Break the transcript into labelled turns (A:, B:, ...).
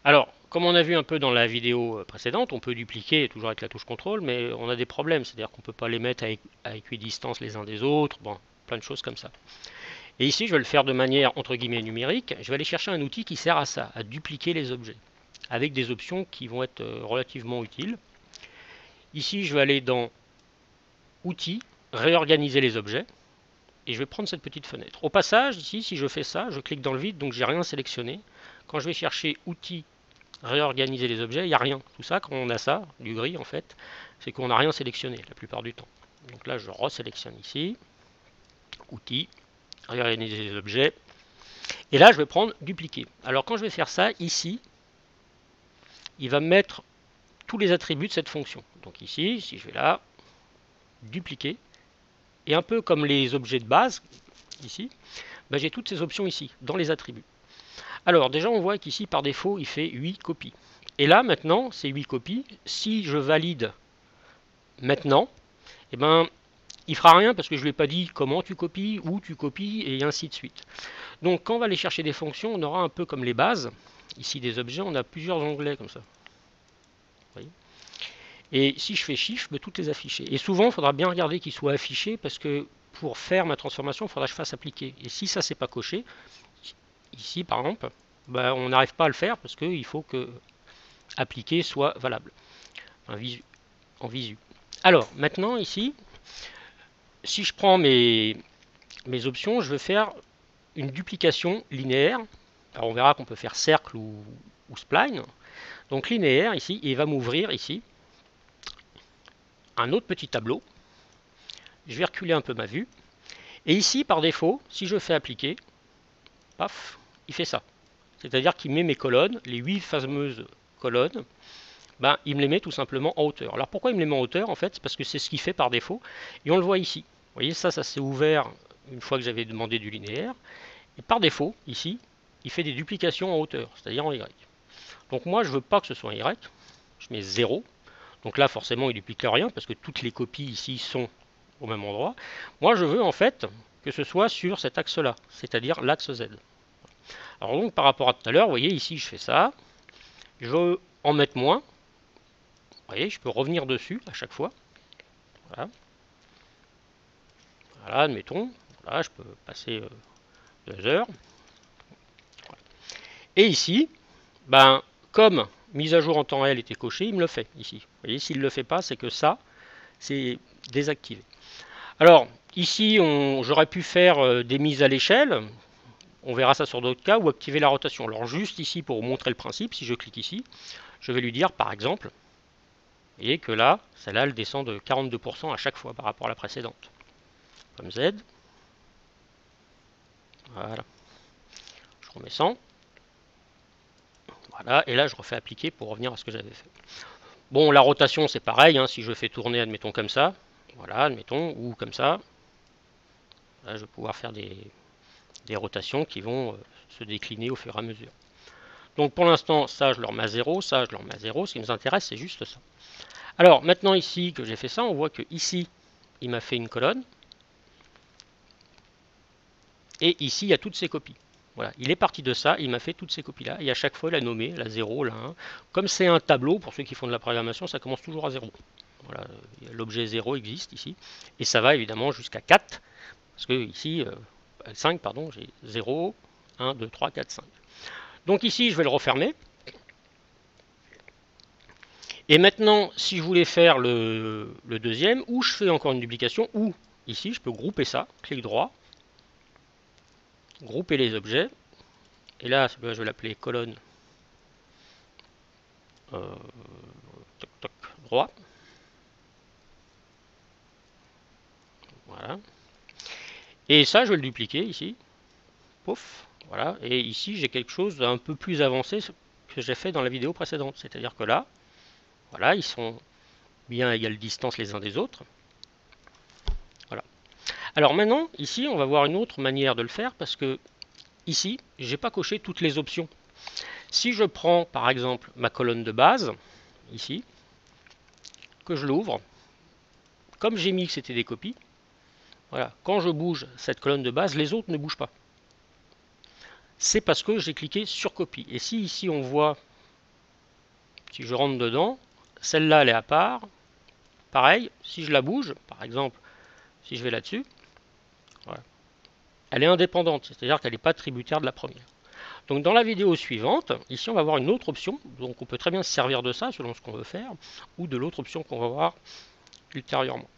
A: Alors, comme on a vu un peu dans la vidéo précédente, on peut dupliquer toujours avec la touche contrôle, mais on a des problèmes, c'est-à-dire qu'on ne peut pas les mettre à équidistance les uns des autres, bon, plein de choses comme ça. Et ici, je vais le faire de manière entre guillemets numérique. Je vais aller chercher un outil qui sert à ça, à dupliquer les objets, avec des options qui vont être relativement utiles. Ici, je vais aller dans Outils, réorganiser les objets, et je vais prendre cette petite fenêtre. Au passage, ici, si je fais ça, je clique dans le vide, donc j'ai rien sélectionné. Quand je vais chercher Outils, réorganiser les objets, il n'y a rien. Tout ça, quand on a ça, du gris en fait, c'est qu'on n'a rien sélectionné la plupart du temps. Donc là, je resélectionne ici, Outils, réorganiser les objets, et là, je vais prendre dupliquer. Alors quand je vais faire ça, ici, il va me mettre tous les attributs de cette fonction. Donc ici, si je vais là, dupliquer, et un peu comme les objets de base, ici, ben j'ai toutes ces options ici, dans les attributs. Alors déjà, on voit qu'ici, par défaut, il fait 8 copies. Et là, maintenant, ces 8 copies, si je valide maintenant, eh ben, il fera rien parce que je ne lui ai pas dit comment tu copies, où tu copies, et ainsi de suite. Donc quand on va aller chercher des fonctions, on aura un peu comme les bases. Ici, des objets, on a plusieurs onglets comme ça. Vous voyez. Et si je fais Shift, je peux toutes les afficher. Et souvent, il faudra bien regarder qu'ils soient affichés parce que pour faire ma transformation, il faudra que je fasse appliquer. Et si ça, c'est pas coché, ici par exemple, ben, on n'arrive pas à le faire parce qu'il faut que appliquer soit valable en visu. Alors, maintenant, ici, si je prends mes options, je veux faire une duplication linéaire. Alors, on verra qu'on peut faire cercle ou spline. Donc, linéaire ici, et il va m'ouvrir ici un autre petit tableau. Je vais reculer un peu ma vue. Et ici, par défaut, si je fais appliquer, paf, il fait ça. C'est-à-dire qu'il met mes colonnes, les 8 fameuses colonnes, ben, il me les met tout simplement en hauteur. Alors pourquoi il me les met en hauteur en fait? C'est parce que c'est ce qu'il fait par défaut. Et on le voit ici. Vous voyez, ça s'est ouvert une fois que j'avais demandé du linéaire. Et par défaut, ici, il fait des duplications en hauteur, c'est-à-dire en Y. Donc moi, je ne veux pas que ce soit en Y. Je mets 0. Donc là, forcément, il ne duplique rien parce que toutes les copies ici sont au même endroit. Moi, je veux en fait que ce soit sur cet axe-là, c'est-à-dire l'axe Z. Alors donc, par rapport à tout à l'heure, vous voyez, ici, je fais ça. Je veux en mettre moins. Vous voyez, je peux revenir dessus à chaque fois. Voilà. Voilà, admettons. Voilà, je peux passer 2 heures. Et ici, ben, comme mise à jour en temps réel était cochée, il me le fait ici. Vous voyez, s'il ne le fait pas, c'est que ça, c'est désactivé. Alors, ici, j'aurais pu faire des mises à l'échelle. On verra ça sur d'autres cas, ou activer la rotation. Alors juste ici, pour vous montrer le principe, si je clique ici, je vais lui dire, par exemple, vous voyez que là, celle-là, elle descend de 42% à chaque fois par rapport à la précédente. Comme Z. Voilà. Je remets 100. Voilà, et là, je refais appliquer pour revenir à ce que j'avais fait. Bon, la rotation, c'est pareil, hein, si je fais tourner, admettons, comme ça, voilà, admettons, ou comme ça, là, je vais pouvoir faire des rotations qui vont se décliner au fur et à mesure. Donc pour l'instant, ça je le remets à 0, ça je le remets à 0. Ce qui nous intéresse, c'est juste ça. Alors maintenant ici que j'ai fait ça, on voit que ici, il m'a fait une colonne. Et ici, il y a toutes ces copies. Voilà, il est parti de ça, il m'a fait toutes ces copies-là. Et à chaque fois, il a nommé la 0, la 1. Comme c'est un tableau, pour ceux qui font de la programmation, ça commence toujours à 0. Voilà, l'objet 0 existe ici. Et ça va évidemment jusqu'à 4. Parce que ici, 5, pardon, j'ai 0, 1, 2, 3, 4, 5. Donc ici, je vais le refermer. Et maintenant, si je voulais faire le deuxième, ou je fais encore une duplication, ou ici, je peux grouper ça, clic droit, grouper les objets, et là, je vais l'appeler colonne toc, toc, droit. Voilà. Et ça, je vais le dupliquer ici. Pouf. Voilà. Et ici, j'ai quelque chose d'un peu plus avancé que j'ai fait dans la vidéo précédente. C'est-à-dire que là, voilà, ils sont bien à égale distance les uns des autres. Voilà. Alors maintenant, ici, on va voir une autre manière de le faire parce que ici, j'ai pas coché toutes les options. Si je prends par exemple ma colonne de base, ici, que je l'ouvre, comme j'ai mis que c'était des copies, voilà, quand je bouge cette colonne de base, les autres ne bougent pas. C'est parce que j'ai cliqué sur copie. Et si ici on voit Si je rentre dedans, celle-là, elle est à part. Pareil, si je la bouge, par exemple, si je vais là-dessus, voilà, elle est indépendante, c'est-à-dire qu'elle n'est pas tributaire de la première. Donc dans la vidéo suivante, ici on va voir une autre option, donc on peut très bien se servir de ça selon ce qu'on veut faire, ou de l'autre option qu'on va voir ultérieurement.